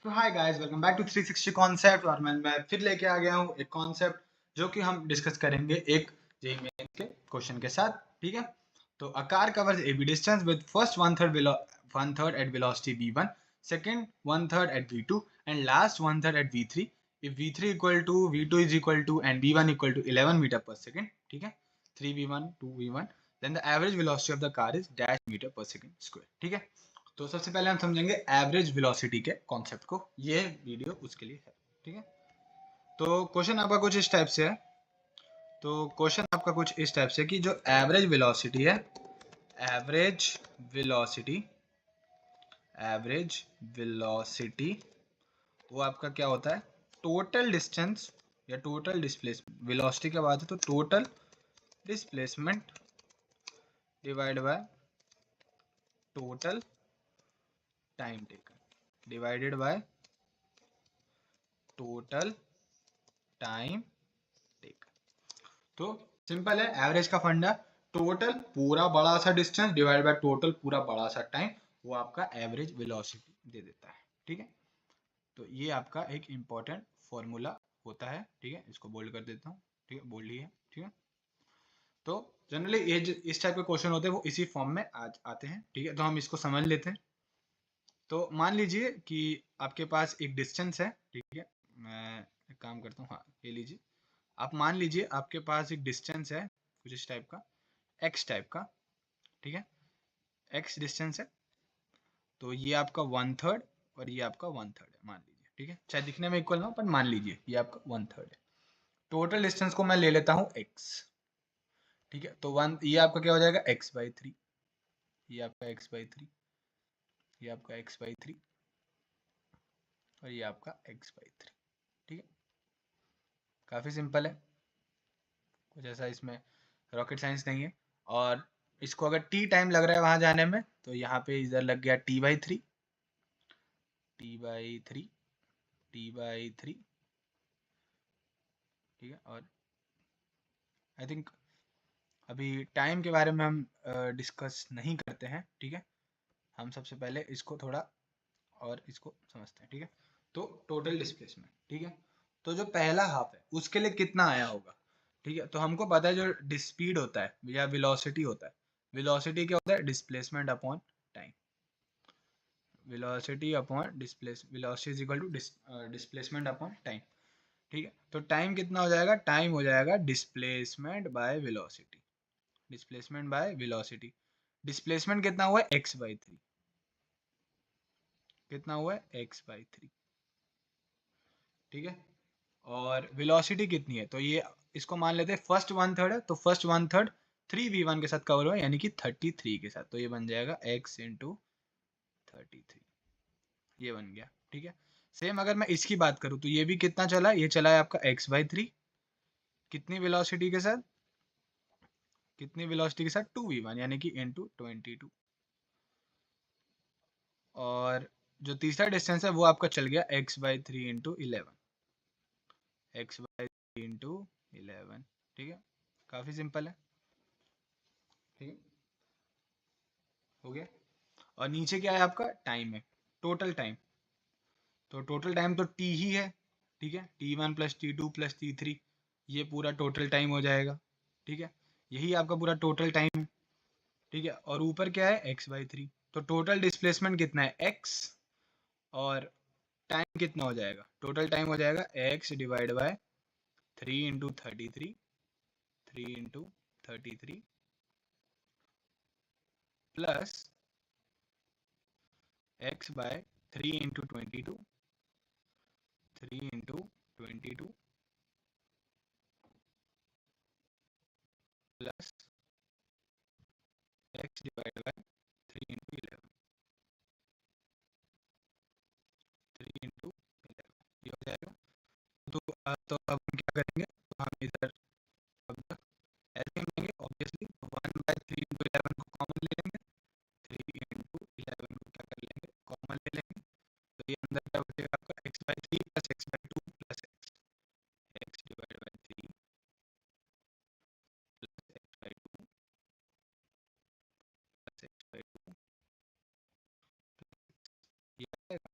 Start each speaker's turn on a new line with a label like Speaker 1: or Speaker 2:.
Speaker 1: तो hi guys, welcome back to 360 concept. और मैं फिर लेके आ गया हूँ एक कॉन्सेप्ट जो कि हम डिस्कस करेंगे एक जेईई मेन के क्वेश्चन के साथ। ठीक है, तो a car covers A B distance with first one third at velocity v1, second one third at v2 and last one third at v3 if v3 equal to v2 is equal to and v1 equal to 11 metre per second. ठीक है, 3v1 2v1, then the average velocity of the car is dash metre per second square. ठीक है, तो सबसे पहले हम समझेंगे average velocity के कॉन्सेप्ट को। ये वीडियो उसके लिए है। ठीक है, तो क्वेश्चन आपका कुछ इस टाइप से है। तो क्वेश्चन आपका कुछ इस टाइप से कि जो एवरेज वेलोसिटी है, एवरेज वेलोसिटी एवरेज वेलोसिटी वो आपका क्या होता है? टोटल डिस्टेंस या टोटल डिस्प्लेसमेंट। वेलोसिटी के बाद है तो total displacement divide by total time taken divided by total time taken. तो सिंपल है, एवरेज का फंडा टोटल पूरा बड़ा सा डिस्टेंस डिवाइड बाय टोटल पूरा बड़ा सा टाइम, वो आपका एवरेज वेलोसिटी दे देता है। ठीक है, तो ये आपका एक इम्पॉर्टेंट फॉर्मूला होता है। ठीक है, इसको बोल्ड कर देता हूँ। ठीक है, बोल्ड ही है। ठीक है, तो जनरली ये जो इस टाइप के क्वेश्चन होते हैं वो इसी फॉर्म में आते हैं। ठीक है, तो हम इसको समझ लेते हैं। तो मान लीजिए कि आपके पास एक डिस्टेंस है। ठीक है, मैं एक काम करता हूँ। हाँ, ये लीजिए। आप मान लीजिए आपके पास एक डिस्टेंस है कुछ इस टाइप का, एक्स टाइप का। ठीक है, एक्स डिस्टेंस है, तो ये आपका वन थर्ड और ये आपका वन थर्ड है मान लीजिए। ठीक है, चाहे दिखने में इक्वल ना हो पर मान लीजिए ये आपका वन थर्ड है। टोटल डिस्टेंस को मैं ले लेता हूँ एक्स। ठीक है, तो वन ये आपका क्या हो जाएगा? X by three. ये आपका एक्स बाई थ्री, ये आपका एक्स बाई थ्री और ये आपका एक्स बाई थ्री। ठीक है, काफ़ी सिंपल है, कुछ ऐसा इसमें रॉकेट साइंस नहीं है। और इसको अगर टी टाइम लग रहा है वहां जाने में तो यहाँ पे इधर लग गया T by three, T by three, T by three. ठीक है, और आई थिंक अभी टाइम के बारे में हम डिस्कस नहीं करते हैं। ठीक है, हम सबसे पहले इसको थोड़ा और इसको समझते हैं। ठीक है, तो टोटल डिस्प्लेसमेंट। ठीक है, तो जो पहला हाफ है उसके लिए कितना आया होगा? ठीक है, तो हमको पता है जो स्पीड होता है या वेलोसिटी होता है, वेलोसिटी क्या होता है? Displacement upon time. Velocity upon velocity is equal to displacement upon time. ठीक है, तो टाइम कितना हो जाएगा? टाइम हो जाएगा displacement by velocity. Displacement by velocity, displacement कितना हुआ है? X by three. कितना हुआ है? X by three. ठीक है, और वेलोसिटी कितनी है? तो ये इसको मान लेते हैं फर्स्ट वन थर्ड है, तो फर्स्ट वन थर्ड 3v1 के साथ कवर हुआ यानी कि 33 के साथ, तो ये बन जाएगा x इंटू 33। ये बन गया। ठीक है, सेम अगर मैं इसकी बात करूँ तो ये भी कितना चला? ये चला है आपका x बाई थ्री। कितनी वेलोसिटी के साथ? कितनी वेलोसिटी के साथ? 2v1 यानी कि इंटू 22। और जो तीसरा डिस्टेंस है वो आपका चल गया x by three into 11, x by three into 11। ठीक है, काफ़ी सिंपल है। ठीक है, हो गया। और नीचे क्या है? आपका टाइम है, टोटल टाइम। तो टोटल टाइम तो टी ही है। ठीक है, T1 plus T2 plus T3, ये पूरा टोटल टाइम हो जाएगा। ठीक है, यही आपका पूरा टोटल टाइम है। ठीक है, और ऊपर क्या है? x by three. तो टोटल डिस्प्लेसमेंट कितना है? x। और टाइम कितना हो जाएगा? टोटल टाइम हो जाएगा x divide by three into thirty three, three into thirty three plus x by three into twenty two, three into twenty two plus x divide by three into eleven, three into eleven, ये हो जाएगा। तो अब हम क्या करेंगे? तो हम इधर अब एलसीएम लेंगे obviously, one by three into eleven को कॉमन ले लेंगे, थ्री इंटू इलेवन को क्या कर लेंगे? कॉमन ले लेंगे। तो ये अंदर क्या बचेगा आपका? X by three plus x by two plus x, x divide by three plus x by two plus x by two, ये आएगा।